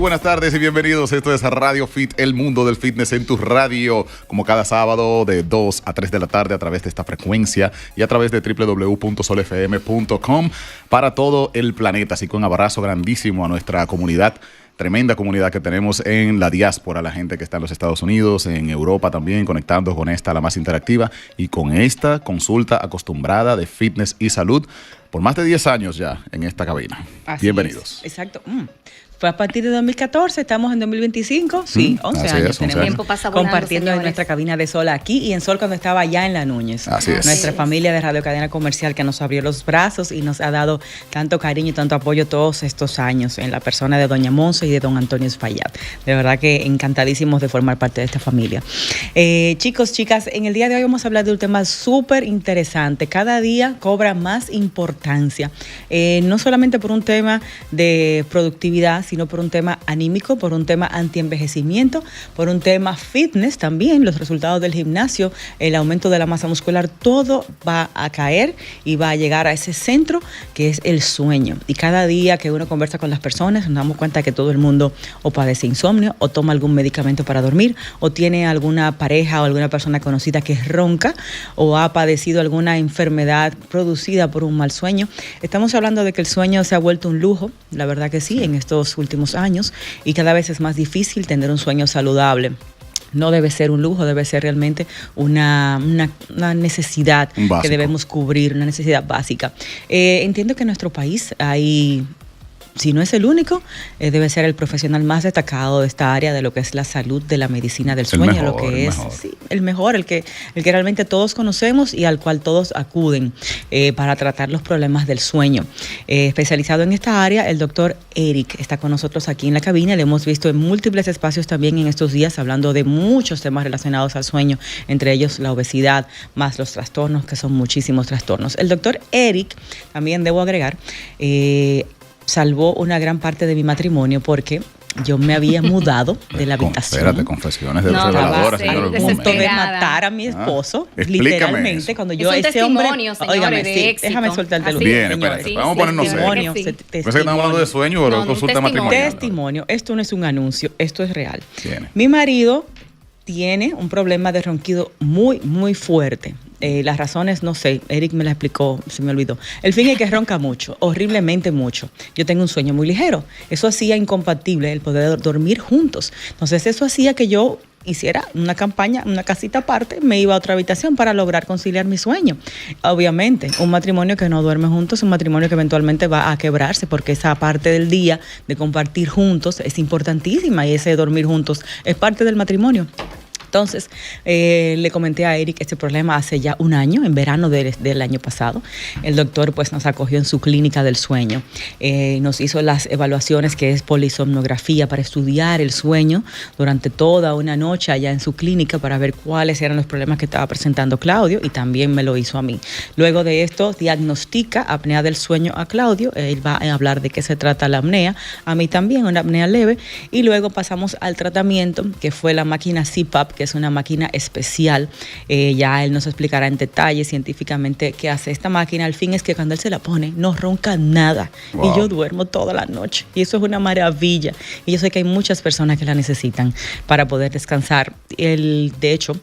buenas tardes y bienvenidos. Esto es Radio Fit, el mundo del fitness en tu radio, como cada sábado de 2 a 3 de la tarde a través de esta frecuencia y a través de www.solfm.com para todo el planeta. Así que un abrazo grandísimo a nuestra comunidad, tremenda comunidad que tenemos en la diáspora, la gente que está en los Estados Unidos, en Europa también, conectando con esta, la más interactiva, y con esta consulta acostumbrada de fitness y salud por más de 10 años ya en esta cabina. Así Bienvenidos. Es. Exacto. Fue a partir de 2014, estamos en 2025, sí, 11 años tenemos tiempo pasa volando, compartiendo señores. En nuestra cabina de Sol aquí y en Sol cuando estaba allá en La Núñez. Así es. Nuestra familia de Radio Cadena Comercial que nos abrió los brazos y nos ha dado tanto cariño y tanto apoyo todos estos años en la persona de doña Monse y de don Antonio Espaillat. De verdad que encantadísimos de formar parte de esta familia. Chicos, chicas, en el día de hoy vamos a hablar de un tema súper interesante. Cada día cobra más importancia, no solamente por un tema de productividad, sino por un tema anímico, por un tema antienvejecimiento, por un tema fitness también, los resultados del gimnasio, el aumento de la masa muscular, todo va a caer y va a llegar a ese centro que es el sueño. Y cada día que uno conversa con las personas nos damos cuenta que todo el mundo o padece insomnio o toma algún medicamento para dormir o tiene alguna pareja o alguna persona conocida que es ronca o ha padecido alguna enfermedad producida por un mal sueño. Estamos hablando de que el sueño se ha vuelto un lujo, la verdad que sí, en estos últimos años, y cada vez es más difícil tener un sueño saludable. No debe ser un lujo, debe ser realmente una necesidad que debemos cubrir, una necesidad básica. Entiendo que en nuestro país hay, si no es el único, debe ser el profesional más destacado de esta área de lo que es la salud de la medicina del sueño, mejor, lo que es sí, el mejor, el que realmente todos conocemos y al cual todos acuden para tratar los problemas del sueño. Especializado en esta área, el doctor Eric está con nosotros aquí en la cabina. Le hemos visto en múltiples espacios también en estos días hablando de muchos temas relacionados al sueño, entre ellos la obesidad, más los trastornos, que son muchísimos trastornos. El doctor Eric, también debo agregar, salvó una gran parte de mi matrimonio porque yo me había mudado de la habitación. Espérate, confesiones de reveladoras, al punto de matar a mi esposo, literalmente, cuando yo es un ese hombre, testimonio, señores, de éxito. Déjame soltarte el Bien, espérate, vamos a ponernos serios. Pensé que estamos hablando de sueño, pero consulta matrimonial. Testimonio, esto no es un anuncio, esto es real. Bien. Mi marido tiene un problema de ronquido muy, muy fuerte. Las razones, no sé, Eric me la explicó, se me olvidó. El fin es que ronca mucho, horriblemente mucho. Yo tengo un sueño muy ligero. Eso hacía incompatible el poder dormir juntos. Entonces eso hacía que yo hiciera una campaña, una casita aparte, me iba a otra habitación para lograr conciliar mi sueño. Obviamente, un matrimonio que no duerme juntos es un matrimonio que eventualmente va a quebrarse porque esa parte del día de compartir juntos es importantísima y ese dormir juntos es parte del matrimonio. Entonces, le comenté a Eric este problema hace ya un año, en verano del año pasado. El doctor pues nos acogió en su clínica del sueño. Nos hizo las evaluaciones que es polisomnografía para estudiar el sueño durante toda una noche allá en su clínica para ver cuáles eran los problemas que estaba presentando Claudio y también me lo hizo a mí. Luego de esto, diagnostica apnea del sueño a Claudio. Él va a hablar de qué se trata la apnea. A mí también, una apnea leve. Y luego pasamos al tratamiento, que fue la máquina CPAP, que es una máquina especial. Ya él nos explicará en detalle científicamente qué hace esta máquina. Al fin es que cuando él se la pone, no ronca nada. Wow. Y yo duermo toda la noche. Y eso es una maravilla. Y yo sé que hay muchas personas que la necesitan para poder descansar. De hecho,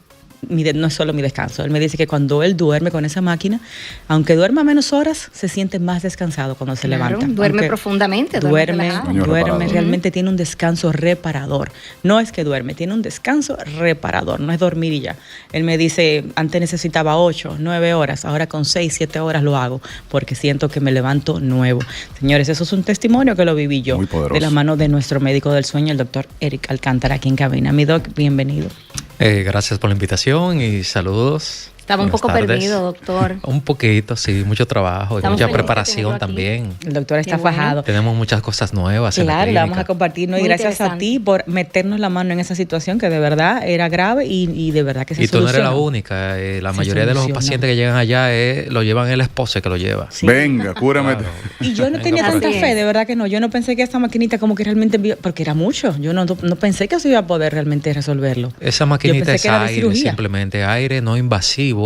no es solo mi descanso. Él me dice que cuando él duerme con esa máquina, aunque duerma menos horas, se siente más descansado cuando se levanta. Duerme profundamente. Duerme realmente tiene un descanso reparador. No es que duerme, tiene un descanso reparador. No es dormir y ya. Él me dice, antes necesitaba 8, 9 horas, ahora con 6, 7 horas lo hago porque siento que me levanto nuevo. Señores, eso es un testimonio que lo viví yo de la mano de nuestro médico del sueño, el doctor Eric Alcántara, aquí en cabina. Mi doc, bienvenido. Gracias por la invitación y saludos. Estaba un poco perdido, doctor. Un poquito, sí, mucho trabajo y mucha preparación también. El doctor está fajado. Tenemos muchas cosas nuevas en la clínica. Claro, la vamos a compartir, ¿no? Y gracias a ti por meternos la mano en esa situación que de verdad era grave y de verdad que se solucionó. Y tú no eres la única. La mayoría de los pacientes que llegan allá lo llevan el esposo que lo lleva. Sí. Venga, cúrame. Claro. Y yo no tenía tanta fe, de verdad que no. Yo no pensé que esta maquinita como que realmente, porque era mucho. Yo no pensé que se iba a poder realmente resolverlo. Esa maquinita es aire, simplemente aire no invasivo,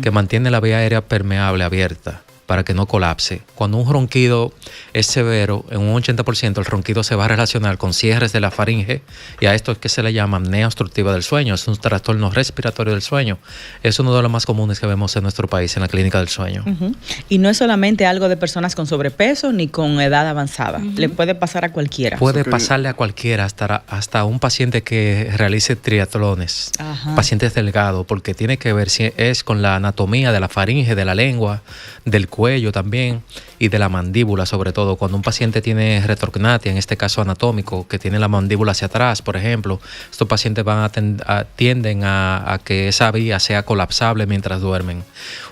que mantiene la vía aérea permeable abierta. para que no colapse. Cuando un ronquido es severo, en un 80% el ronquido se va a relacionar con cierres de la faringe, y a esto es que se le llama apnea obstructiva del sueño. Es un trastorno respiratorio del sueño. Es uno de los más comunes que vemos en nuestro país en la clínica del sueño. Y no es solamente algo de personas con sobrepeso ni con edad avanzada. Le puede pasar a cualquiera. Puede pasarle a cualquiera, hasta un paciente que realice triatlones, pacientes delgados, porque tiene que ver si es con la anatomía de la faringe, de la lengua, del cuello también y de la mandíbula, sobre todo. Cuando un paciente tiene retrognatia, en este caso anatómico, que tiene la mandíbula hacia atrás, por ejemplo, estos pacientes tienden a que esa vía sea colapsable mientras duermen.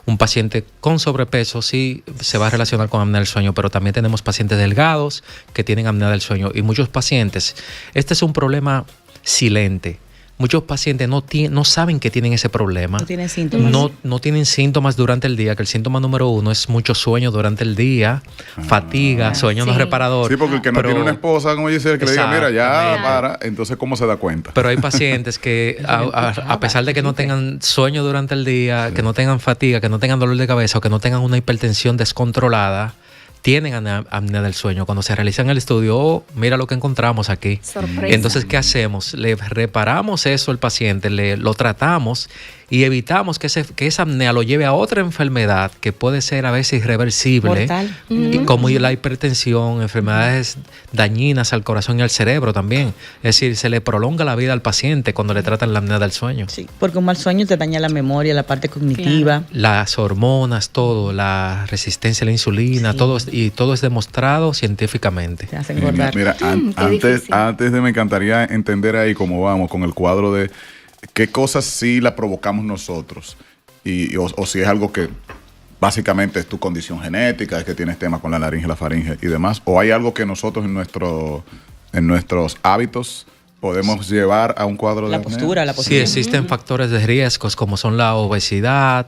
Un paciente con sobrepeso sí se va a relacionar con apnea del sueño, pero también tenemos pacientes delgados que tienen apnea del sueño, y muchos pacientes, este es un problema silente. Muchos pacientes no saben que tienen ese problema. No tienen síntomas. No tienen síntomas durante el día, que el síntoma número 1 es mucho sueño durante el día, fatiga, sueño no reparador. Sí, porque el que no tiene una esposa, como dice, que le diga, mira, ya para, entonces ¿cómo se da cuenta? Pero hay pacientes que, a pesar de que no tengan sueño durante el día, que no tengan fatiga, que no tengan dolor de cabeza o que no tengan una hipertensión descontrolada, tienen apnea del sueño. Cuando se realiza en el estudio, mira lo que encontramos aquí. Sorpresa. Entonces, ¿qué hacemos? Le reparamos eso al paciente, lo tratamos y evitamos que esa apnea lo lleve a otra enfermedad que puede ser a veces irreversible. Mortal. Y como la hipertensión, enfermedades dañinas al corazón y al cerebro también. Es decir, se le prolonga la vida al paciente cuando le tratan la apnea del sueño. Sí, porque un mal sueño te daña la memoria, la parte cognitiva. Claro. Las hormonas, todo, la resistencia a la insulina, todo es demostrado científicamente. Te hace engordar. Mira, antes de me encantaría entender ahí cómo vamos con el cuadro de qué cosas sí la provocamos nosotros o si es algo que básicamente es tu condición genética, es que tienes temas con la laringe, la faringe y demás, o hay algo que nosotros en nuestros hábitos podemos llevar a un cuadro de postura. Sí, existen factores de riesgos como son la obesidad,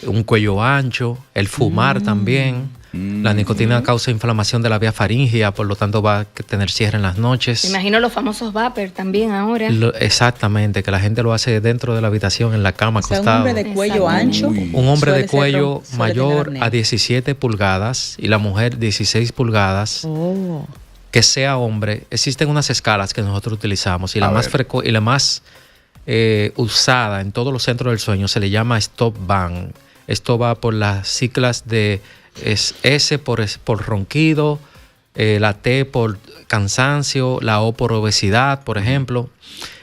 un cuello ancho, el fumar también. La nicotina causa inflamación de la vía faríngea, por lo tanto va a tener cierre en las noches. Me imagino los famosos vapor también ahora. Exactamente, que la gente lo hace dentro de la habitación, en la cama, acostado. Un hombre de cuello ancho. Un hombre de cuello mayor a 17 pulgadas y la mujer 16 pulgadas. Que sea hombre. Existen unas escalas que nosotros utilizamos y la más usada en todos los centros del sueño se le llama Stop Bang. Esto va por las siglas de S por ronquido, la T por cansancio, la O por obesidad, por ejemplo.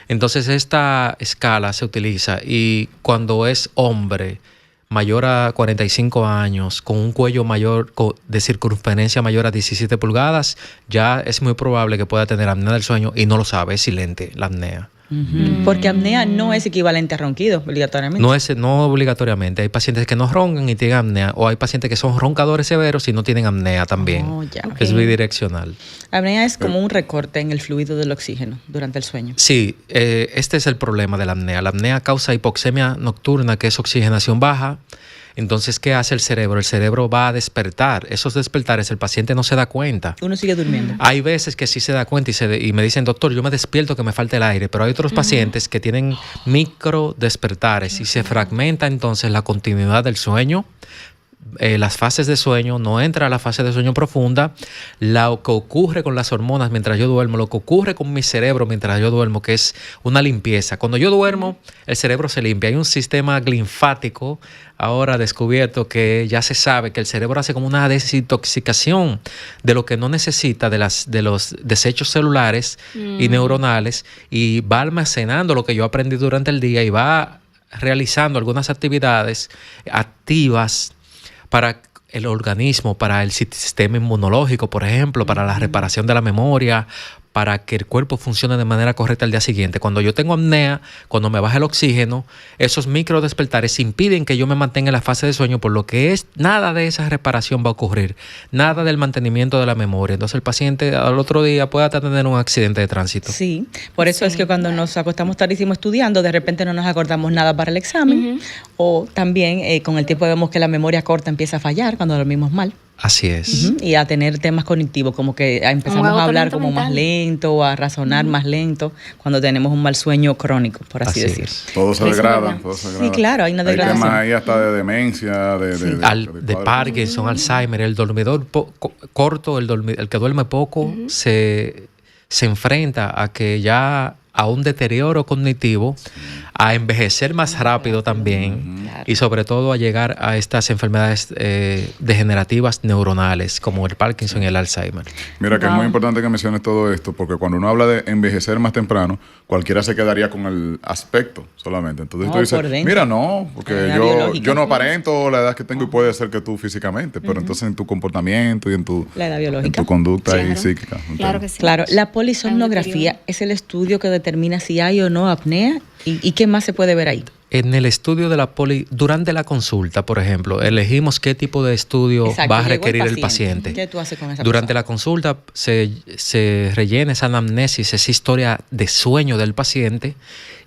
Entonces esta escala se utiliza y cuando es hombre mayor a 45 años, con un cuello mayor de circunferencia mayor a 17 pulgadas, ya es muy probable que pueda tener apnea del sueño y no lo sabe, es silente la apnea. Porque apnea no es equivalente a ronquido obligatoriamente. No obligatoriamente. Hay pacientes que no roncan y tienen apnea, o hay pacientes que son roncadores severos y no tienen apnea también. Es bidireccional. Apnea es como un recorte en el fluido del oxígeno durante el sueño. Sí, este es el problema de la apnea. La apnea causa hipoxemia nocturna, que es oxigenación baja. Entonces, ¿qué hace el cerebro? El cerebro va a despertar. Esos despertares el paciente no se da cuenta. Uno sigue durmiendo. Hay veces que sí se da cuenta y me dicen, doctor, yo me despierto que me falta el aire, pero hay otros pacientes que tienen micro despertares y se fragmenta entonces la continuidad del sueño. Las fases de sueño, no entra a la fase de sueño profunda. Lo que ocurre con las hormonas mientras yo duermo, lo que ocurre con mi cerebro mientras yo duermo, que es una limpieza. Cuando yo duermo, el cerebro se limpia. Hay un sistema linfático ahora descubierto que ya se sabe que el cerebro hace como una desintoxicación de lo que no necesita de los desechos celulares y neuronales, y va almacenando lo que yo aprendí durante el día y va realizando algunas actividades activas para el organismo, para el sistema inmunológico, por ejemplo, para la reparación de la memoria, para que el cuerpo funcione de manera correcta al día siguiente. Cuando yo tengo apnea, cuando me baja el oxígeno, esos micro despertares impiden que yo me mantenga en la fase de sueño, por lo que nada de esa reparación va a ocurrir, nada del mantenimiento de la memoria. Entonces el paciente al otro día puede hasta tener un accidente de tránsito. Sí, por eso es que cuando nos acostamos tardísimo estudiando, de repente no nos acordamos nada para el examen, o también con el tiempo vemos que la memoria corta empieza a fallar cuando dormimos mal. Así es. Y a tener temas cognitivos, como que empezamos a hablar como más lento, o a razonar más lento, cuando tenemos un mal sueño crónico, por así decir. Todo se degrada. Sí, claro, hay una degradación. Hay temas ahí hasta de demencia, de Parkinson, Alzheimer, el dormidor corto, el que duerme poco, se enfrenta a que ya a un deterioro cognitivo, a envejecer más rápido también, y sobre todo a llegar a estas enfermedades degenerativas neuronales como el Parkinson y el Alzheimer. Mira que es muy importante que menciones todo esto, porque cuando uno habla de envejecer más temprano, cualquiera se quedaría con el aspecto solamente. Entonces tú dices, mira, no, porque yo no aparento la edad que tengo y puede ser que tú físicamente, pero entonces en tu comportamiento y en tu, la edad biológica, en tu conducta y psíquica. Claro que sí. Claro, la polisomnografía es el estudio que determina si hay o no apnea. ¿Y qué más se puede ver ahí? En el estudio de la durante la consulta, por ejemplo, elegimos qué tipo de estudio va a requerir el paciente. ¿Qué tú haces con esa Durante persona? la consulta se rellena esa anamnesis, esa historia de sueño del paciente,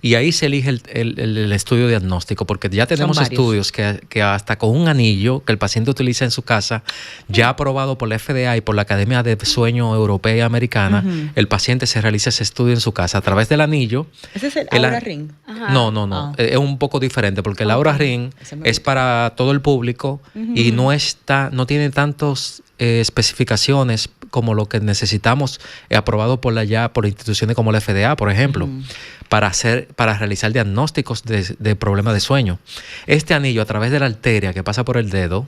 y ahí se elige el estudio diagnóstico, porque ya tenemos estudios que hasta con un anillo que el paciente utiliza en su casa, ya aprobado por la FDA y por la Academia de Sueño Europea y Americana, el paciente se realiza ese estudio en su casa a través del anillo. ¿Ese es el Aura Ring? No. Es un poco diferente, porque el Aura Ring es para todo el público y no tiene tantas especificaciones como lo que necesitamos, aprobado por instituciones como la FDA, por ejemplo, para realizar diagnósticos de problemas de sueño. Este anillo, a través de la arteria que pasa por el dedo,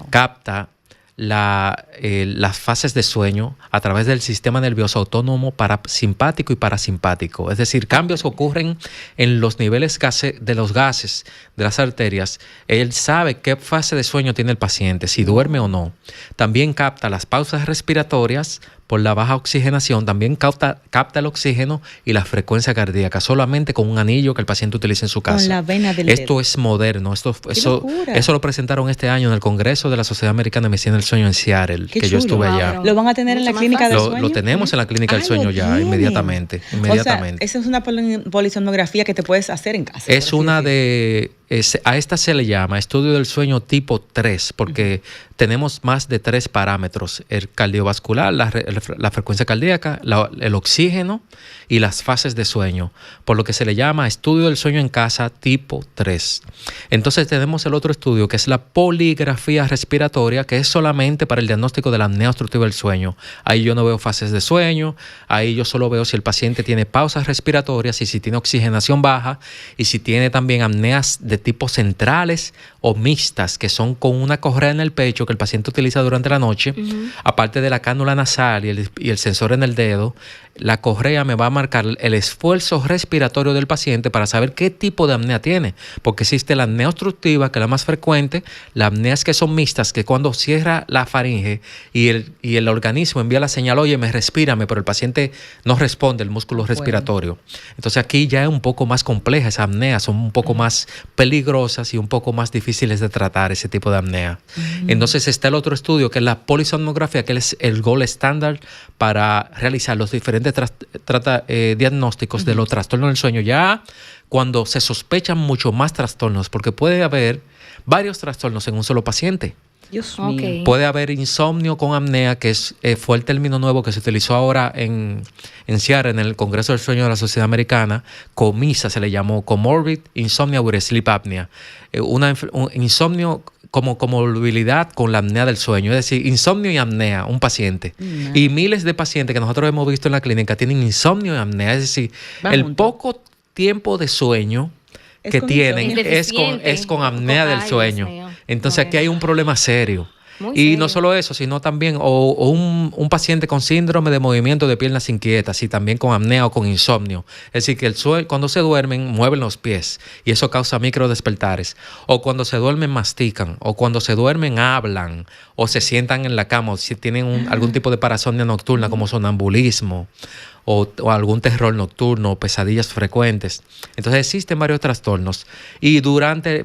capta las fases de sueño a través del sistema nervioso autónomo parasimpático y parasimpático. Es decir, cambios que ocurren en los niveles de los gases de las arterias. Él sabe qué fase de sueño tiene el paciente, si duerme o no. También capta las pausas respiratorias por la baja oxigenación, también capta el oxígeno y la frecuencia cardíaca, solamente con un anillo que el paciente utiliza en su casa. Con la vena del Esto dedo. es moderno. Eso lo presentaron este año en el Congreso de la Sociedad Americana de Medicina del Sueño en Seattle, Qué que chulo. yo estuve allá. ¿Lo van a tener en la clínica del sueño? Lo tenemos en la clínica del sueño ya, inmediatamente. O sea, esa es una polisomnografía que te puedes hacer en casa. Es una a esta se le llama estudio del sueño tipo 3, porque tenemos más de 3 parámetros: el cardiovascular, la frecuencia cardíaca, el oxígeno y las fases de sueño, por lo que se le llama estudio del sueño en casa tipo 3. Entonces tenemos el otro estudio, que es la poligrafía respiratoria, que es solamente para el diagnóstico de la apnea obstructiva del sueño. Ahí yo no veo fases de sueño, ahí yo solo veo si el paciente tiene pausas respiratorias y si tiene oxigenación baja, y si tiene también apneas de tipo centrales o mixtas, que son con una correa en el pecho que el paciente utiliza durante la noche, aparte de la cánula nasal y el sensor en el dedo. La correa me va a marcar el esfuerzo respiratorio del paciente para saber qué tipo de apnea tiene, porque existe la apnea obstructiva, que es la más frecuente, las apneas que son mixtas, que cuando cierra la faringe y el organismo envía la señal, oye, respírame, pero el paciente no responde, el músculo respiratorio. Entonces aquí ya es un poco más compleja esa apnea, son un poco más peligrosas y un poco más difíciles de tratar ese tipo de apnea. Entonces está el otro estudio, que es la polisomnografía, que es el gold standard para realizar los diferentes diagnósticos de los trastornos del sueño, ya cuando se sospechan mucho más trastornos, porque puede haber varios trastornos en un solo paciente. Dios mío. Puede haber insomnio con apnea, que fue el término nuevo que se utilizó ahora en Seattle, en el Congreso del Sueño de la Sociedad Americana. COMISA se le llamó, Comorbid Insomnia with Sleep Apnea. Un insomnio como comorbilidad con la apnea del sueño, es decir, insomnio y apnea, un paciente. Y miles de pacientes que nosotros hemos visto en la clínica tienen insomnio y apnea, es decir, el poco tiempo de sueño que tienen es con apnea del sueño. Entonces aquí hay un problema serio. Y no solo eso, sino también un paciente con síndrome de movimiento de piernas inquietas y también con apnea o con insomnio. Es decir, que cuando se duermen mueven los pies y eso causa microdespertares. O cuando se duermen mastican, o cuando se duermen hablan, o se sientan en la cama, o si tienen algún tipo de parasomnia nocturna como sonambulismo, o algún terror nocturno, pesadillas frecuentes. Entonces existen varios trastornos. Y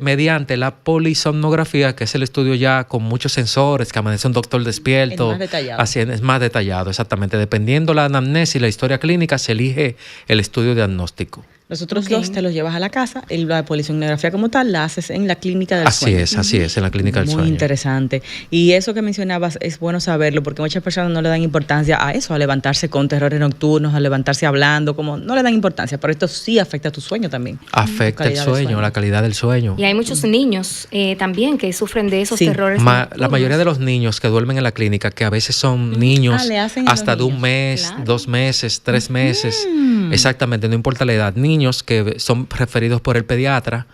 mediante la polisomnografía, que es el estudio ya con muchos sensores, que amanece un doctor despierto, es más detallado, exactamente. Dependiendo la anamnesis y la historia clínica, se elige el estudio diagnóstico. Los otros dos te los llevas a la casa y la polisomnografía como tal la haces en la clínica del Así sueño. así es, en la clínica del sueño. Muy interesante. Y eso que mencionabas es bueno saberlo porque muchas personas no le dan importancia a eso, a levantarse con terrores nocturnos, a levantarse hablando, como no le dan importancia, pero esto sí afecta a tu sueño también. Afecta el sueño, la calidad del sueño. Y hay muchos niños también que sufren de esos Sí. terrores La nocturnos. mayoría de los niños que duermen en la clínica, que a veces son niños le hacen a hasta los de un niños. mes, Claro. 2 meses, 3 meses, exactamente, no importa la edad. Niños que son referidos por el pediatra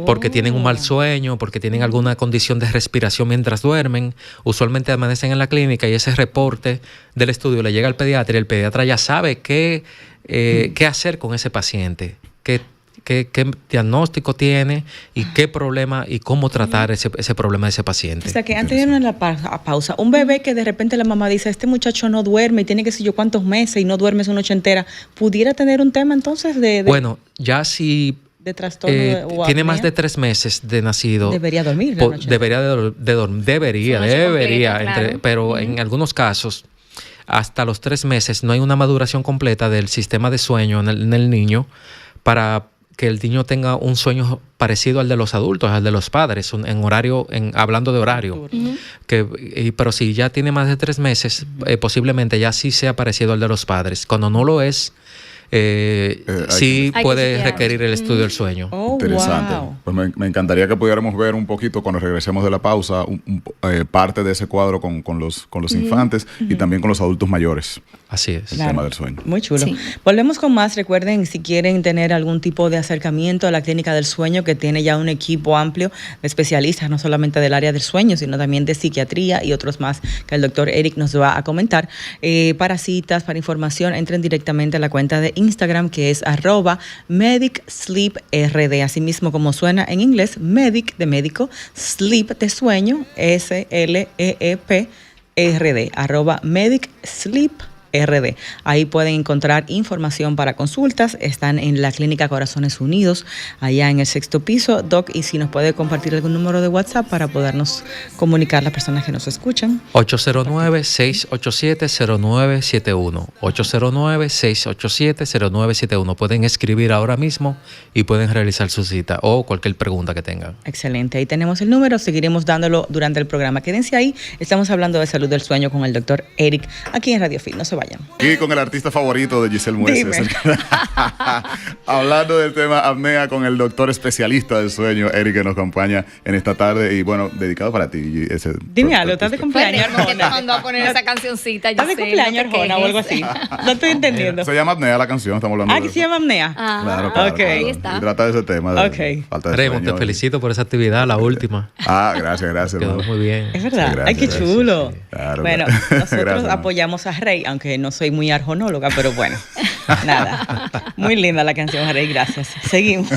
porque tienen un mal sueño, porque tienen alguna condición de respiración mientras duermen, usualmente amanecen en la clínica y ese reporte del estudio le llega al pediatra y el pediatra ya sabe qué hacer con ese paciente, qué diagnóstico tiene y qué problema y cómo tratar ese problema de ese paciente. O sea que antes de irnos a la pausa, un bebé que de repente la mamá dice, este muchacho no duerme y tiene que sé yo cuántos meses y no duerme su noche entera, ¿pudiera tener un tema entonces Bueno, ya si de trastorno o tiene apnea? más de 3 meses de nacido, Debería dormir la noche debería debería, Su noche completa, entre- claro. pero en algunos casos hasta los 3 meses no hay una maduración completa del sistema de sueño en el niño para que el niño tenga un sueño parecido al de los adultos, al de los padres, hablando de horario. Pero si ya tiene más de 3 meses, posiblemente ya sí sea parecido al de los padres. Cuando no lo es, sí Hay que puede chequear. requerir el estudio del sueño. Oh, Interesante. wow. Pues me encantaría que pudiéramos ver un poquito cuando regresemos de la pausa parte de ese cuadro con los infantes y también con los adultos mayores. Así es. El tema del sueño. Muy chulo. Sí. Volvemos con más. Recuerden, si quieren tener algún tipo de acercamiento a la Clínica del Sueño, que tiene ya un equipo amplio de especialistas, no solamente del área del sueño, sino también de psiquiatría y otros más que el doctor Eric nos va a comentar. Para citas, para información, entren directamente a la cuenta de Instagram, que es @MedicSleepRD. Asimismo como suena en inglés, Medic de médico, Sleep de sueño, SLEEP RD, @MedicSleepRD. Ahí pueden encontrar información para consultas. Están en la Clínica Corazones Unidos, allá en el 6º piso. Doc, y si nos puede compartir algún número de WhatsApp para podernos comunicar las personas que nos escuchan. 809-687-0971. 809-687-0971. Pueden escribir ahora mismo y pueden realizar su cita o cualquier pregunta que tengan. Excelente, ahí tenemos el número, seguiremos dándolo durante el programa. Quédense ahí, estamos hablando de salud del sueño con el doctor Eric, aquí en Radio Fit, no se vayan. Y con el artista favorito de Giselle Mueces. Dime. Hablando del tema apnea con el doctor especialista del sueño, Eric, que nos acompaña en esta tarde. Y bueno, dedicado para ti. Dime algo, ¿estás de cumpleaños, ¿Por qué te Arjona? mandó a poner esa cancioncita? ¿Estás de Giselle? cumpleaños, No te Arjona, o algo quejes. así? No estoy entendiendo. Se llama apnea la canción, estamos hablando ¿Aquí se llama apnea? Ah, Claro, claro. ok. claro. Ahí está. Y trata de ese tema. De Ok. falta de Raymond, te sueño. felicito por esa actividad, la última. Gracias, Quedó hermano. muy bien. Es verdad. Gracias, Ay, qué gracias, chulo. sí. Claro, Bueno, claro. nosotros Gracias, hermano. apoyamos a Rey, aunque no soy muy arjonóloga, pero bueno, nada. Muy linda la canción, Rey, gracias. Seguimos.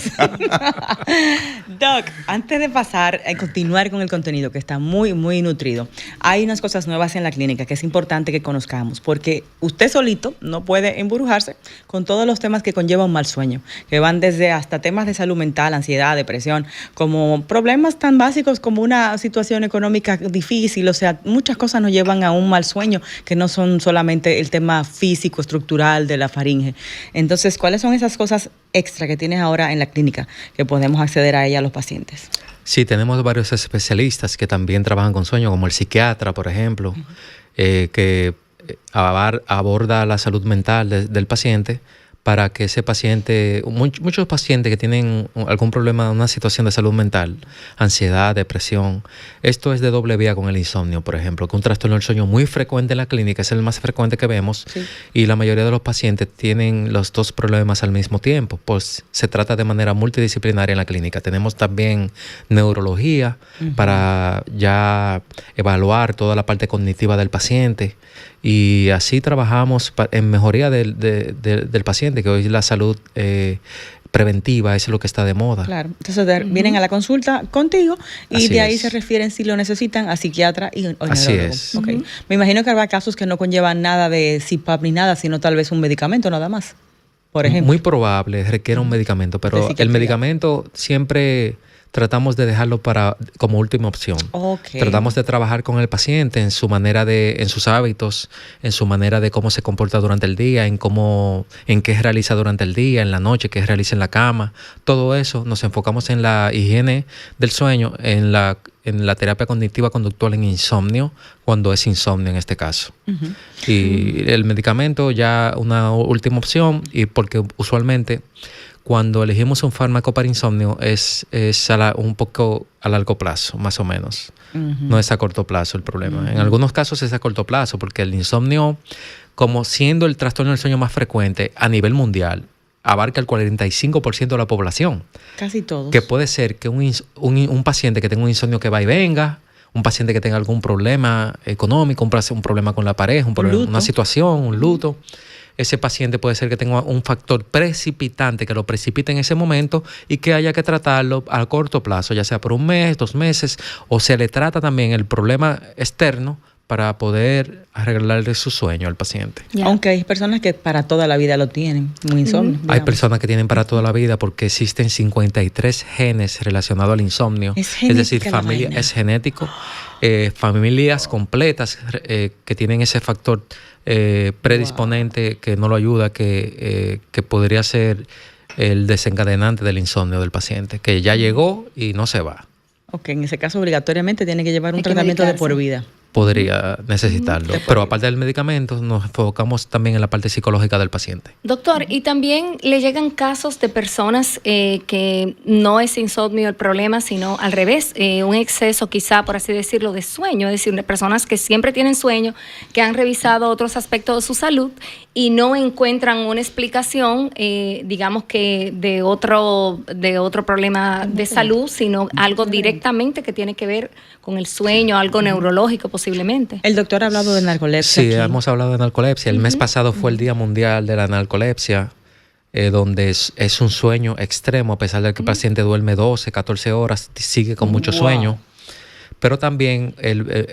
Doc, antes de pasar a continuar con el contenido que está muy, muy nutrido, hay unas cosas nuevas en la clínica que es importante que conozcamos, porque usted solito no puede embrujarse con todos los temas que conlleva un mal sueño, que van desde hasta temas de salud mental, ansiedad, depresión, como problemas tan básicos como una situación económica difícil, o sea, muchas cosas nos llevan a un mal sueño que no son solamente el tema físico, estructural de la faringe. Entonces, ¿cuáles son esas cosas extra que tienes ahora en la clínica que podemos acceder a ella a los pacientes? Sí, tenemos varios especialistas que también trabajan con sueño, como el psiquiatra, por ejemplo, que aborda la salud mental del paciente para que ese paciente, muchos pacientes que tienen algún problema, una situación de salud mental, ansiedad, depresión, esto es de doble vía con el insomnio, por ejemplo, que un trastorno del sueño muy frecuente en la clínica, es el más frecuente que vemos, Sí. y la mayoría de los pacientes tienen los dos problemas al mismo tiempo, pues se trata de manera multidisciplinaria en la clínica. Tenemos también neurología para ya evaluar toda la parte cognitiva del paciente, y así trabajamos en mejoría del paciente, que hoy la salud preventiva es lo que está de moda. Claro, entonces vienen a la consulta contigo y Así de ahí es. se refieren, si lo necesitan, a psiquiatra y o Así neurólogo. es. Ok. Me imagino que habrá casos que no conllevan nada de CPAP ni nada, sino tal vez un medicamento nada más, por ejemplo. Muy probable requiere un medicamento, De pero psiquiatría. el medicamento siempre tratamos de dejarlo como última opción. Okay. Tratamos de trabajar con el paciente en su manera en sus hábitos, en su manera de cómo se comporta durante el día, en qué realiza durante el día, en la noche, qué realiza en la cama. Todo eso nos enfocamos en la higiene del sueño, en la terapia cognitiva conductual en insomnio, cuando es insomnio en este caso. Uh-huh. Y el medicamento ya una última opción, y porque usualmente cuando elegimos un fármaco para insomnio es un poco a largo plazo, más o menos. Uh-huh. No es a corto plazo el problema. Uh-huh. En algunos casos es a corto plazo, porque el insomnio, como siendo el trastorno del sueño más frecuente a nivel mundial, abarca el 45% de la población. Casi todos. Que puede ser que un paciente que tenga un insomnio que va y venga, un paciente que tenga algún problema económico, un problema con la pareja, una situación, un luto. Ese paciente puede ser que tenga un factor precipitante que lo precipite en ese momento y que haya que tratarlo a corto plazo, ya sea por 1 mes, 2 meses, o se le trata también el problema externo para poder arreglarle su sueño al paciente. Yeah. Aunque hay personas que para toda la vida lo tienen, un insomnio. Hay personas que tienen para toda la vida porque existen 53 genes relacionados al insomnio. Es decir, es genético. Familias completas que tienen ese factor predisponente que no lo ayuda, que podría ser el desencadenante del insomnio del paciente, que ya llegó y no se va. Ok, en ese caso obligatoriamente tiene que llevar un tratamiento de por vida. Podría necesitarlo. Pero aparte del medicamento, nos enfocamos también en la parte psicológica del paciente. Doctor, y también le llegan casos de personas que no es insomnio el problema, sino al revés, un exceso quizá, por así decirlo, de sueño, es decir, de personas que siempre tienen sueño, que han revisado otros aspectos de su salud y no encuentran una explicación, digamos que de otro problema de salud, sino algo directamente que tiene que ver con el sueño, algo neurológico posiblemente. El doctor ha hablado de narcolepsia. Sí, hemos hablado de narcolepsia. El mes pasado fue el Día Mundial de la Narcolepsia, donde es un sueño extremo, a pesar de que el paciente duerme 12, 14 horas, sigue con mucho sueño. Pero también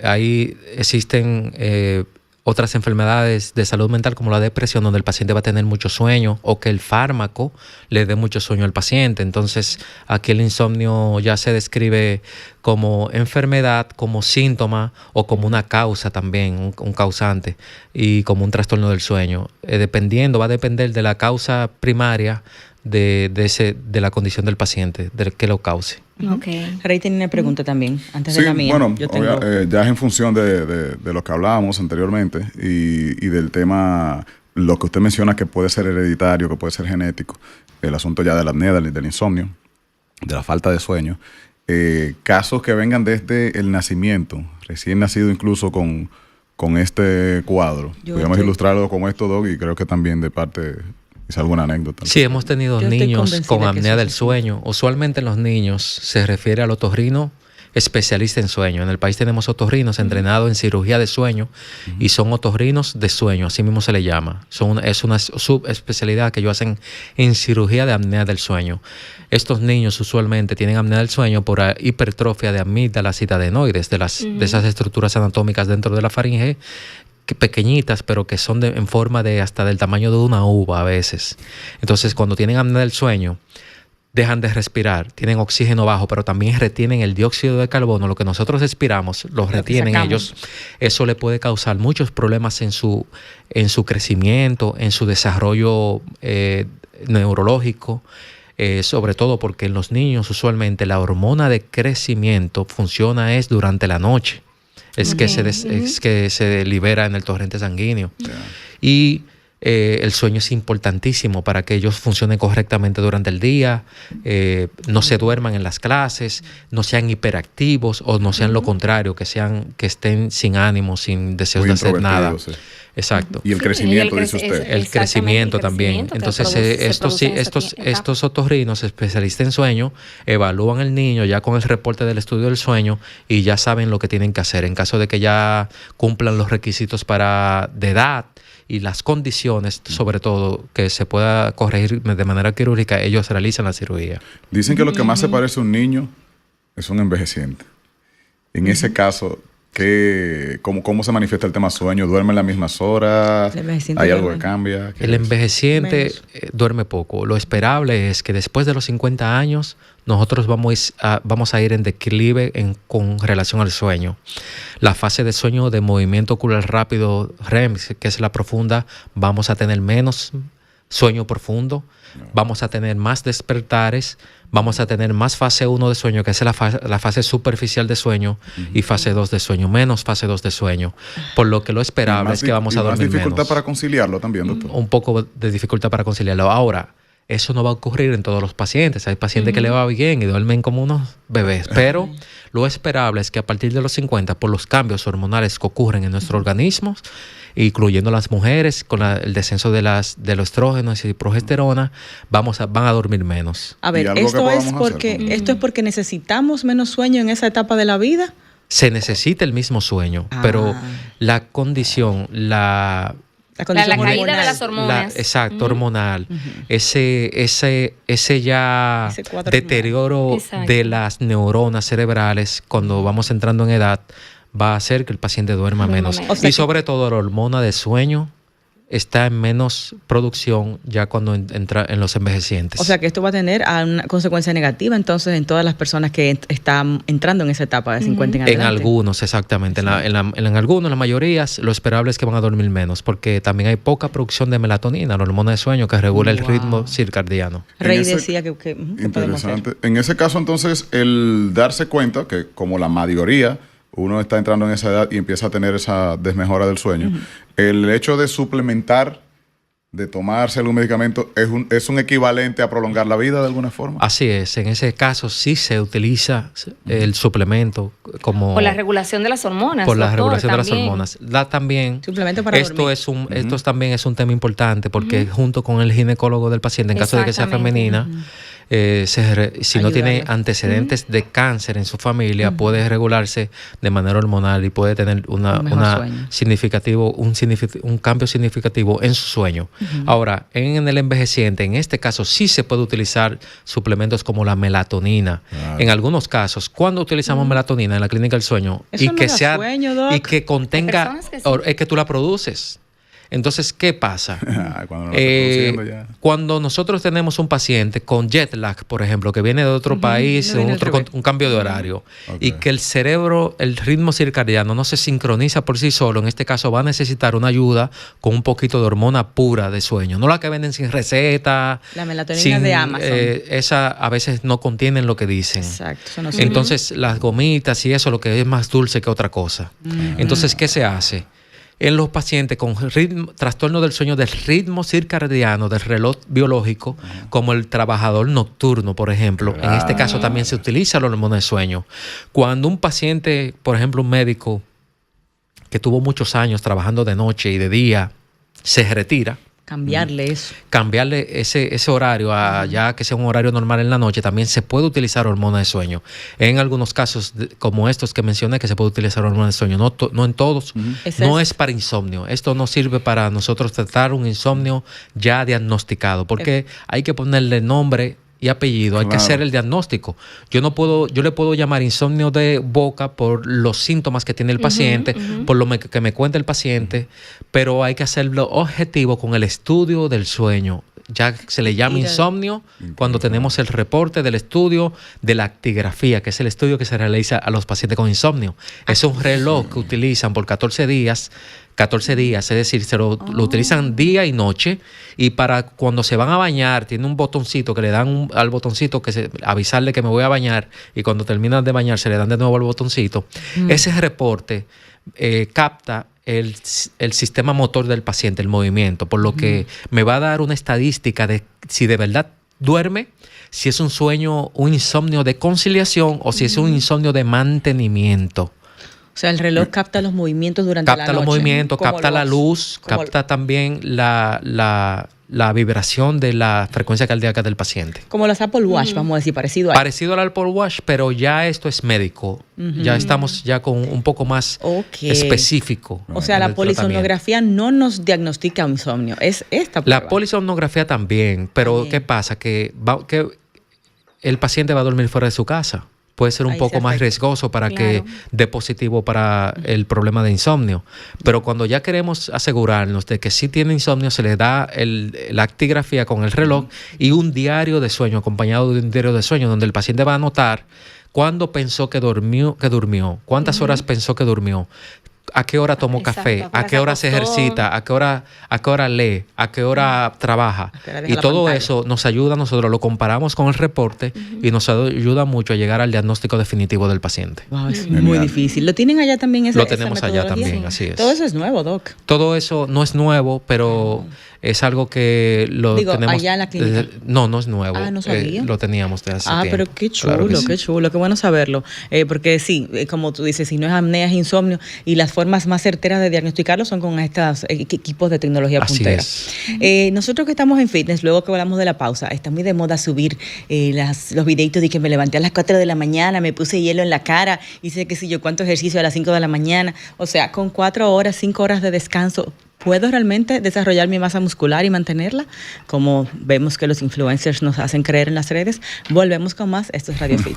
ahí existen otras enfermedades de salud mental como la depresión, donde el paciente va a tener mucho sueño o que el fármaco le dé mucho sueño al paciente. Entonces, aquí el insomnio ya se describe como enfermedad, como síntoma o como una causa también, un causante, y como un trastorno del sueño. Va a depender de la causa primaria de la condición del paciente, del que lo cause. Okay. Rey tiene una pregunta también, antes de la mía. Bueno, ya es en función de lo que hablábamos anteriormente y del tema, lo que usted menciona que puede ser hereditario, que puede ser genético, el asunto ya de la apnea, del insomnio, de la falta de sueño. Casos que vengan desde el nacimiento, recién nacido incluso con este cuadro. Podríamos ilustrarlo con esto, Doc, y creo que también de parte... ¿Es alguna anécdota? Sí, hemos tenido niños con apnea del sueño. Usualmente en los niños se refiere al otorrino especialista en sueño. En el país tenemos otorrinos entrenados en cirugía de sueño y son otorrinos de sueño, así mismo se le llama. Es una subespecialidad que ellos hacen en cirugía de apnea del sueño. Estos niños usualmente tienen apnea del sueño por hipertrofia de amígdalas y de adenoides, de esas estructuras anatómicas dentro de la faringe, pequeñitas, pero que son en forma de hasta del tamaño de una uva a veces. Entonces, cuando tienen apnea del sueño, dejan de respirar, tienen oxígeno bajo, pero también retienen el dióxido de carbono. Lo que nosotros respiramos, lo retienen ellos. Eso le puede causar muchos problemas en su crecimiento, en su desarrollo neurológico, sobre todo porque en los niños usualmente la hormona de crecimiento funciona durante la noche. Es que se libera en el torrente sanguíneo. Y el sueño es importantísimo para que ellos funcionen correctamente durante el día, no se duerman en las clases, no sean hiperactivos o no sean lo contrario, que estén sin ánimo, sin deseos de hacer nada. Sí. Exacto. Y el crecimiento, dice usted. El crecimiento también. Entonces, estos otorrinos especialistas en sueño evalúan al niño ya con el reporte del estudio del sueño y ya saben lo que tienen que hacer. En caso de que ya cumplan los requisitos de edad y las condiciones, sobre todo, que se pueda corregir de manera quirúrgica, ellos realizan la cirugía. Dicen que lo que más se parece a un niño es un envejeciente. En ese caso... ¿Cómo se manifiesta el tema sueño? ¿Duerme en las mismas horas? ¿Hay algo que cambia? El envejeciente duerme poco. Lo esperable es que después de los 50 años nosotros vamos a ir en declive con relación al sueño. La fase de sueño de movimiento ocular rápido, REM, que es la profunda, vamos a tener menos sueño profundo, vamos a tener más despertares, vamos a tener más fase 1 de sueño, que es la fase superficial de sueño, y fase 2 de sueño, menos fase 2 de sueño. Por lo que lo esperable es que vamos a dormir menos. ¿Más dificultad para conciliarlo también, doctor? Un poco de dificultad para conciliarlo. Ahora, eso no va a ocurrir en todos los pacientes. Hay pacientes que le va bien y duermen como unos bebés, pero lo esperable es que a partir de los 50, por los cambios hormonales que ocurren en nuestro organismo, incluyendo las mujeres, con el descenso de los estrógenos y progesterona, van a dormir menos. A ver, esto es porque necesitamos menos sueño en esa etapa de la vida. Se necesita el mismo sueño, pero la condición, la caída de las hormonas. Exacto, hormonal. Ese ya deterioro de las neuronas cerebrales cuando vamos entrando en edad va a hacer que el paciente duerma menos. Y sobre todo la hormona de sueño está en menos producción ya cuando entra en los envejecientes. O sea que esto va a tener una consecuencia negativa entonces en todas las personas que están entrando en esa etapa de 50 en adelante. En algunos, exactamente. Sí. En algunos, la mayoría, lo esperable es que van a dormir menos porque también hay poca producción de melatonina, la hormona de sueño que regula el ritmo circadiano. Rey decía que interesante. En ese caso entonces el darse cuenta que como la mayoría uno está entrando en esa edad y empieza a tener esa desmejora del sueño, el hecho de suplementar, de tomarse algún medicamento, ¿es un equivalente a prolongar la vida de alguna forma? Así es. En ese caso sí se utiliza el suplemento como... Por la regulación de las hormonas. Por la regulación de las hormonas. También, suplemento para dormir. Esto también es un tema importante porque junto con el ginecólogo del paciente, en caso de que sea femenina, si no tiene antecedentes de cáncer en su familia, puede regularse de manera hormonal y puede tener un cambio significativo en su sueño. Ahora, en el envejeciente, en este caso sí se puede utilizar suplementos como la melatonina. En algunos casos, cuando utilizamos melatonina en la clínica del sueño y que contenga, es que tú la produces. Entonces, ¿qué pasa? Cuando nosotros tenemos un paciente con jet lag, por ejemplo, que viene de otro país, un cambio de horario, y que el cerebro, el ritmo circadiano no se sincroniza por sí solo, en este caso va a necesitar una ayuda con un poquito de hormona pura de sueño, no la que venden sin receta. La melatonina de Amazon. Esa a veces no contienen lo que dicen. Exacto. Eso no Entonces, las gomitas y eso, lo que es más dulce que otra cosa. Entonces, ¿qué se hace? En los pacientes con trastorno del sueño del ritmo circadiano, del reloj biológico, como el trabajador nocturno, por ejemplo. En este caso también se utiliza la hormona de sueño. Cuando un paciente, por ejemplo, un médico que tuvo muchos años trabajando de noche y de día, se retira. Cambiarle eso. Cambiarle ese horario a ya que sea un horario normal en la noche, también se puede utilizar hormona de sueño. En algunos casos, como estos que mencioné, que se puede utilizar hormona de sueño, no en todos. No es para insomnio. Esto no sirve para nosotros tratar un insomnio ya diagnosticado, porque hay que ponerle nombre y apellido, hay que hacer el diagnóstico. Yo le puedo llamar insomnio de boca por los síntomas que tiene el paciente, por lo que me cuenta el paciente, pero hay que hacerlo objetivo con el estudio del sueño. Ya se le llama insomnio cuando tenemos el reporte del estudio de la actigrafía, que es el estudio que se realiza a los pacientes con insomnio. Es un reloj que utilizan por 14 días, es decir, lo utilizan día y noche, y para cuando se van a bañar, tiene un botoncito que le dan al botoncito avisarle que me voy a bañar, y cuando terminan de bañarse le dan de nuevo al botoncito. Ese reporte capta el sistema motor del paciente, el movimiento, por lo que me va a dar una estadística de si de verdad duerme, si es un sueño, un insomnio de conciliación o si es un insomnio de mantenimiento. O sea, el reloj capta los movimientos durante la noche. Capta los movimientos, capta la luz, capta también la vibración de la frecuencia cardíaca del paciente. Como las Apple Watch, vamos a decir, parecido a... Parecido al Apple Watch, pero ya esto es médico. Ya estamos ya con un poco más específico. O sea, la polisomnografía no nos diagnostica un insomnio, es esta prueba. La polisomnografía también, pero ¿qué pasa? Que el paciente va a dormir fuera de su casa. puede ser un Ahí poco se más afecta. riesgoso para que Claro. dé positivo para el problema de insomnio. Pero cuando ya queremos asegurarnos de que sí tiene insomnio, se le da la actigrafía con el reloj y un diario de sueño, acompañado de un diario de sueño, donde el paciente va a anotar cuándo pensó que durmió, cuántas horas pensó que durmió, a qué hora tomó Exacto, café, a qué hora a qué hora se acostó. ejercita, a qué hora lee, a qué hora trabaja. qué hora deja Y la todo pantalla. eso nos ayuda, nosotros lo comparamos con el reporte y nos ayuda mucho a llegar al diagnóstico definitivo del paciente. Wow, es Genial. muy difícil. ¿Lo tienen allá también esa Lo tenemos esa allá metodología? también, así es. Todo eso es nuevo, Doc. Todo eso no es nuevo, pero es algo que lo Digo, tenemos. allá en la clínica. No es nuevo. Ah, no sabía. Lo teníamos desde hace tiempo. Pero qué chulo, Claro que sí. qué chulo, qué bueno saberlo. Porque sí, como tú dices, si no es apnea, es insomnio, y las formas más certeras de diagnosticarlo son con estos equipos de tecnología Así puntera. es. Nosotros que estamos en fitness, luego que hablamos de la pausa, está muy de moda subir los videitos de que me levanté a las 4 de la mañana, me puse hielo en la cara, hice qué sé yo cuánto ejercicio a las 5 de la mañana. O sea, con 4 horas, 5 horas de descanso, ¿puedo realmente desarrollar mi masa muscular y mantenerla? Como vemos que los influencers nos hacen creer en las redes. Volvemos con más. Esto es Radio Fit.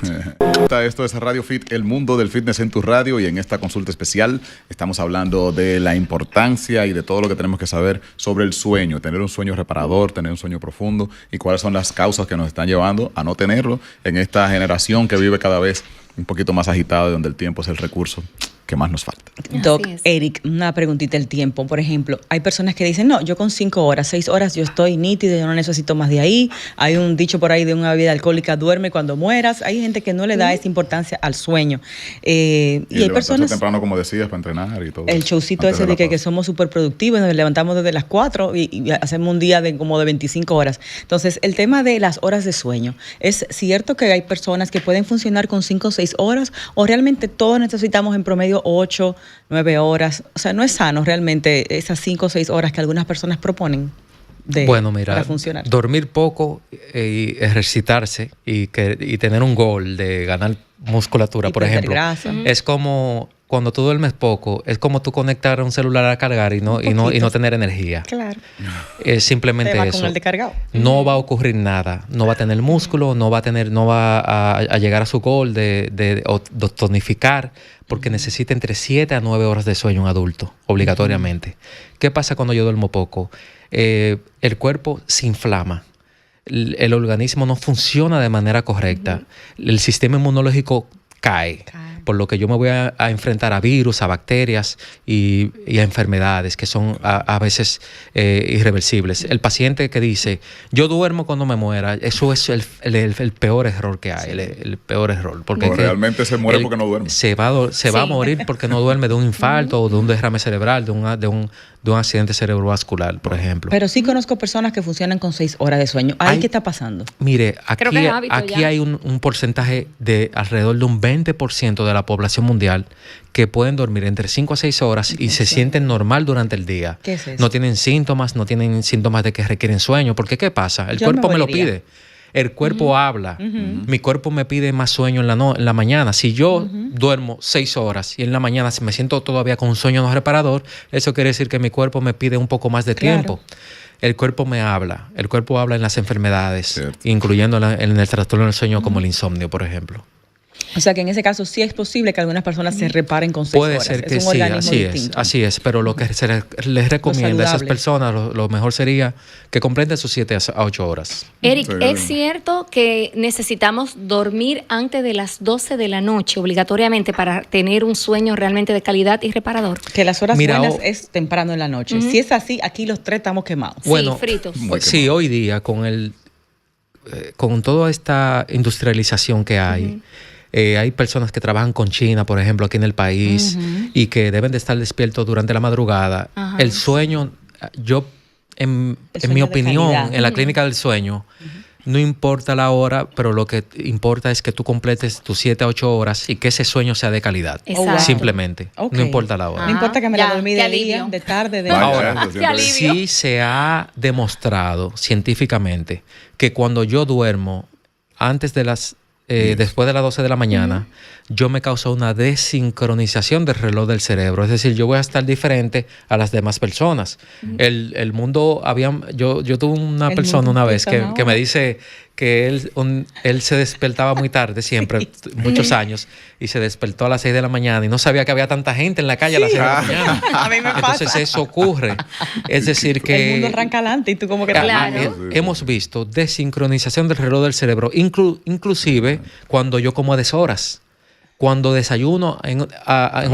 Esto es Radio Fit, el mundo del fitness en tu radio, y en esta consulta especial estamos hablando de la importancia y de todo lo que tenemos que saber sobre el sueño, tener un sueño reparador, tener un sueño profundo, y cuáles son las causas que nos están llevando a no tenerlo en esta generación que vive cada vez un poquito más agitada, y donde el tiempo es el recurso que más nos falta. Doc, Así es. Eric, una preguntita del tiempo. Por ejemplo, hay personas que dicen, no, yo con 5 horas, 6 horas yo estoy nítido, yo no necesito más de ahí. Hay un dicho por ahí de una bebida alcohólica, duerme cuando mueras. Hay gente que no le da esa importancia al sueño. Y hay levantarse personas... temprano, como decías, para entrenar y todo. El showcito antes ese de que pausa. somos súper productivos, nos levantamos desde las 4 y hacemos un día de como de 25 horas. Entonces, el tema de las horas de sueño, ¿es cierto que hay personas que pueden funcionar con 5 o 6 horas o realmente todos necesitamos en promedio 8, 9 horas? O sea, no es sano realmente esas 5 o 6 horas que algunas personas proponen Bueno, mira, para funcionar. dormir poco y ejercitarse y tener un gol de ganar musculatura, Y por perder ejemplo, grasa. es como cuando tú duermes poco, es como tú conectar un celular a cargar y no poquito. tener energía. Claro. Es simplemente Te va eso. con el descargado. No va a ocurrir nada, no va a tener músculo, no va a llegar a su gol de tonificar, porque necesita entre 7 a 9 horas de sueño un adulto, obligatoriamente. ¿Qué pasa cuando yo duermo poco? El cuerpo se inflama, el organismo no funciona de manera correcta, el sistema inmunológico cae. Por lo que yo me voy a enfrentar a virus, a bacterias y a enfermedades que son a veces irreversibles. El paciente que dice, yo duermo cuando me muera, eso es el peor error que hay, el peor error. Porque O es que realmente se muere porque no duerme. Se va a morir porque no duerme de un infarto o de un derrame cerebral, de un accidente cerebrovascular, por ejemplo. Pero sí conozco personas que funcionan con 6 horas de sueño. ¿Ahí Hay- qué está pasando? Mire, Creo que es hábito aquí ya. hay un porcentaje de alrededor de un 20% de la población mundial que pueden dormir entre 5 a 6 horas y se sienten normal durante el día. ¿Qué es eso? No tienen síntomas de que requieren sueño. Porque ¿qué pasa? El Yo cuerpo me me lo moriría. pide. El cuerpo habla. Mi cuerpo me pide más sueño en la mañana. Si yo duermo 6 horas y en la mañana me siento todavía con un sueño no reparador, eso quiere decir que mi cuerpo me pide un poco más de Claro. tiempo. El cuerpo me habla. El cuerpo habla en las enfermedades, Cierto. incluyendo en el trastorno del sueño como el insomnio, por ejemplo. O sea que en ese caso sí es posible que algunas personas se reparen con 6 Puede horas. ser que es un sí, organismo así distinto. así es, pero lo que se les recomienda a esas saludable. personas, lo mejor sería que comprendan sus 7 a 8 horas. Eric, Sí, ¿es cierto que necesitamos dormir antes de las 12 de la noche obligatoriamente para tener un sueño realmente de calidad y reparador? Que las horas Mira, buenas o- es temprano en la noche. Si es así, aquí los 3 estamos quemados. Bueno, Sí, fritos. Muy Sí, hoy día con toda esta industrialización que hay, hay personas que trabajan con China, por ejemplo, aquí en el país, y que deben de estar despiertos durante la madrugada. Ajá. El sueño, yo, en El mi sueño de opinión, calidad. en la clínica del sueño, no importa la hora, pero lo que importa es que tú completes tus 7 a 8 horas y que ese sueño sea de calidad. Exacto. Simplemente. Ok. No importa la hora. No importa que me la Ya, dormí qué de día, alivio. de tarde, de Vaya, noche. eso Qué siempre- alivio. Sí se ha demostrado científicamente que cuando yo duermo antes de después de las 12 de la mañana, yo me causo una desincronización del reloj del cerebro. Es decir, yo voy a estar diferente a las demás personas. El mundo, yo tuve una El persona mundo una vez empieza que me ahora. dice que él se despertaba muy tarde siempre, muchos años, y se despertó a las 6 de la mañana y no sabía que había tanta gente en la calle a las 6 de la mañana. A mí me Entonces pasa. eso ocurre. Es decir que... El mundo arranca adelante y tú como que... Claro. Hemos visto desincronización del reloj del cerebro, inclusive cuando yo como a deshoras. Cuando desayuno en un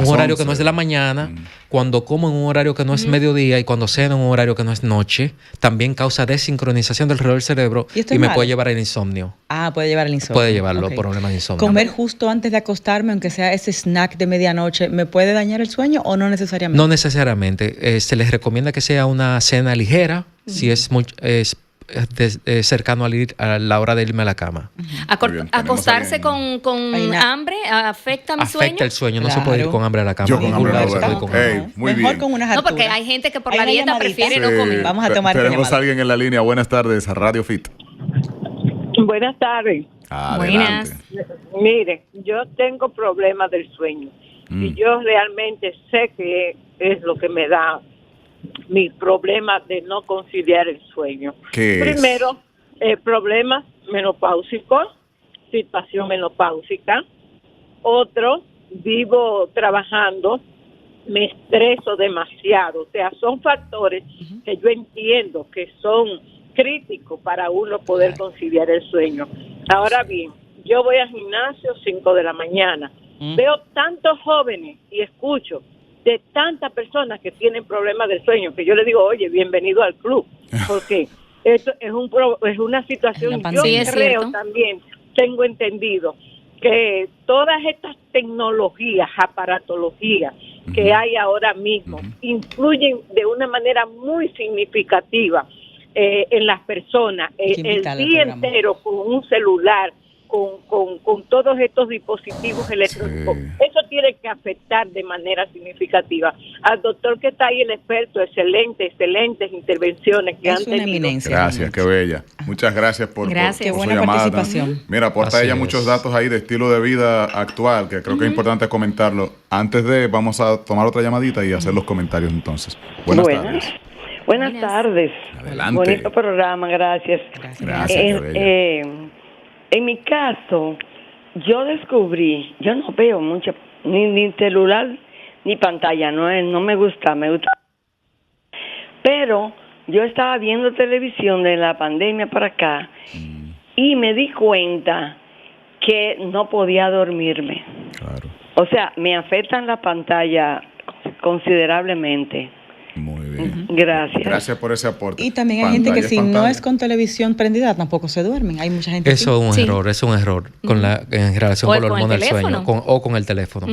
horario que no es de la mañana, cuando como en un horario que no es mediodía y cuando ceno en un horario que no es noche, también causa desincronización del reloj del cerebro ¿Y esto y es me malo? puede llevar al insomnio. Ah, puede llevar el insomnio. Puede llevarlo Ok. problemas de insomnio. Comer justo antes de acostarme, aunque sea ese snack de medianoche, ¿me puede dañar el sueño o no necesariamente? No necesariamente. Se les recomienda que sea una cena ligera, si es cercano a la hora de irme a la cama. Muy bien, tenemos Acostarse a alguien. con Hay una- hambre afecta mi Afecta sueño. el sueño, no se puede ir Claro. con hambre a la cama. Yo con Ningún hambre lado no se puede ir duermo. con hambre. Ey, muy Mejor bien. con unas No, porque alturas. hay gente que por Hay la una dieta llamadita. prefiere no Sí. comer. Vamos a tomar esta Tenemos a llamada. alguien en la línea. Buenas tardes, a Radio Fit. Buenas tardes. Adelante. Mire, yo tengo problemas del sueño y yo realmente sé que es lo que me da mi problema de no conciliar el sueño. ¿Qué es? Primero, problemas menopáusicos, situación menopáusica. Otro, vivo trabajando, me estreso demasiado. O sea, son factores que yo entiendo que son críticos para uno poder conciliar el sueño. Ahora bien, yo voy al gimnasio 5 de la mañana. Veo tantos jóvenes y escucho de tantas personas que tienen problemas del sueño que yo le digo, oye, bienvenido al club. Porque esto es una situación, La yo pandemia. Sí, es creo cierto. también, tengo entendido que todas estas tecnologías, aparatologías que hay ahora mismo influyen de una manera muy significativa en las personas. Hay que El invitarla al día programa. entero con un celular, con todos estos dispositivos electrónicos, Sí. eso tiene que afectar de manera significativa. Al doctor que está ahí, el experto, excelentes intervenciones que Es han una tenido. eminencia. Gracias, qué bella. Muchas gracias por Gracias. Qué su buena llamada participación. también. Mira, aporta Así ella es. muchos datos ahí de estilo de vida actual, que creo que es importante comentarlo. Antes de, vamos a tomar otra llamadita y hacer los comentarios entonces. Buenas tardes. Buenas Buenas. tardes. Adelante. Bonito programa, gracias. Gracias, qué bella. En mi caso, yo descubrí, yo no veo mucho, ni celular ni pantalla, no me gusta. Pero yo estaba viendo televisión de la pandemia para acá y me di cuenta que no podía dormirme. Claro. O sea, me afectan la pantalla considerablemente. Muy bien. Gracias. Gracias por ese aporte. Y también hay gente que Pantalla si es no pantalla. es con televisión prendida, tampoco se duermen. Hay mucha gente Eso es un Sí. error, es un error en relación O con la con el hormona del sueño teléfono. o con el teléfono.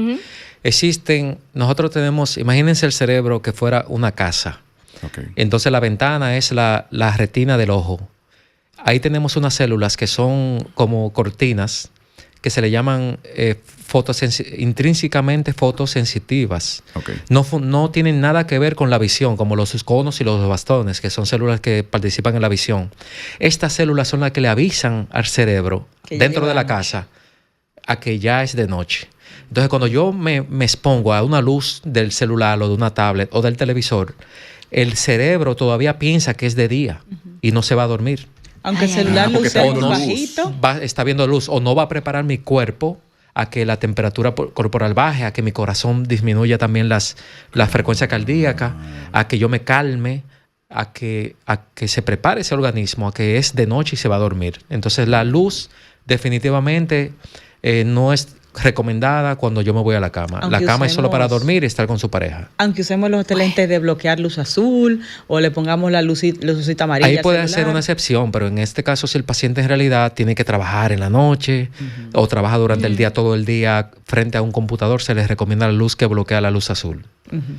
Nosotros tenemos, imagínense el cerebro que fuera una casa. Ok. Entonces la ventana es la retina del ojo. Ahí tenemos unas células que son como cortinas que se le llaman intrínsecamente fotosensitivas. Ok. No tienen nada que ver con la visión, como los conos y los bastones, que son células que participan en la visión. Estas células son las que le avisan al cerebro, Que ya dentro llegó de la la noche. casa, a que ya es de noche. Entonces, cuando yo me expongo a una luz del celular o de una tablet o del televisor, el cerebro todavía piensa que es de día y no se va a dormir. Aunque el Ay, ay, celular porque luce está muy viendo luz. bajito. Está viendo luz o no va a preparar mi cuerpo a que la temperatura corporal baje, a que mi corazón disminuya también la frecuencia cardíaca, a que yo me calme, a que se prepare ese organismo, a que es de noche y se va a dormir. Entonces la luz definitivamente no es recomendada cuando yo me voy a la cama. Aunque La cama es solo para usemos- dormir y estar con su pareja. Aunque usemos los lentes de bloquear luz azul o le pongamos la lucita amarilla. Ahí al puede celular. ser una excepción, pero en este caso, si el paciente en realidad tiene que trabajar en la noche o trabaja durante el día, todo el día frente a un computador, se les recomienda la luz que bloquea la luz azul.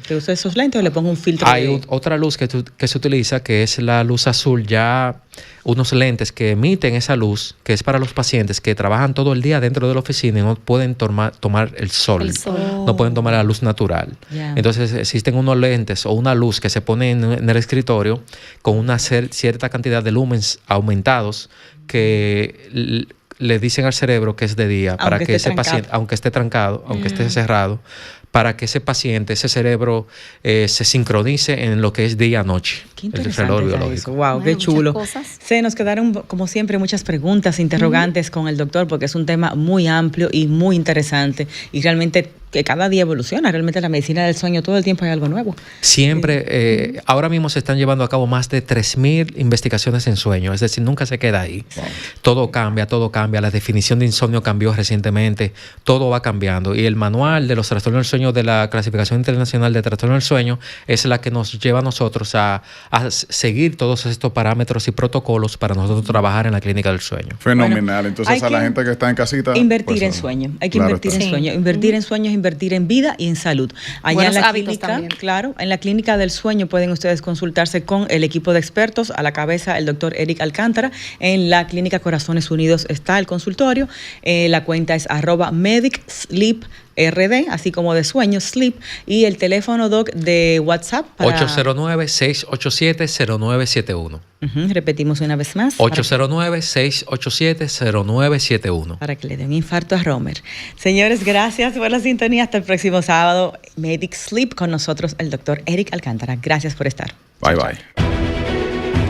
¿Te usa esos lentes o le pongo un filtro? Hay otra luz que se utiliza, que es la luz azul, ya unos lentes que emiten esa luz, que es para los pacientes que trabajan todo el día dentro de la oficina y no pueden tomar el sol. El sol. No pueden tomar la luz natural. Ya. Entonces existen unos lentes o una luz que se pone en el escritorio con una cierta cantidad de lumens aumentados que le dicen al cerebro que es de día para Aunque que esté ese paciente, trancado. aunque esté trancado, aunque esté cerrado, para que ese paciente, ese cerebro, se sincronice en lo que es día-noche, Qué el interesante reloj está biológico. eso. Wow, Bueno, qué chulo. muchas cosas. Se nos quedaron, como siempre, muchas preguntas, interrogantes con el doctor, porque es un tema muy amplio y muy interesante. Y realmente que cada día evoluciona. Realmente la medicina del sueño, todo el tiempo hay algo nuevo. Siempre, ahora mismo se están llevando a cabo más de 3.000 investigaciones en sueño, es decir, nunca se queda ahí. Wow. Todo cambia, la definición de insomnio cambió recientemente, todo va cambiando. Y el manual de los trastornos del sueño de la Clasificación Internacional de Trastornos del Sueño es la que nos lleva a nosotros a seguir todos estos parámetros y protocolos para nosotros trabajar en la clínica del sueño. Fenomenal. Hay Entonces, a la que gente que está en casita. Invertir pues, en sueño. Hay que claro invertir está. en sueño. Invertir en sueños, invertir en vida y en salud. Allá Buenos en la hábitos clínica, también. claro, en la clínica del sueño pueden ustedes consultarse con el equipo de expertos, a la cabeza el doctor Eric Alcántara. En la clínica Corazones Unidos está el consultorio. La cuenta es @medicsleep RD, así como de sueño, sleep, y el teléfono, doc, de WhatsApp para... 809-687-0971. Repetimos una vez más. 809-687-0971. Para que le dé un infarto a Romer. Señores, gracias por la sintonía. Hasta el próximo sábado. Medic Sleep con nosotros, el doctor Eric Alcántara. Gracias por estar. Bye, bye.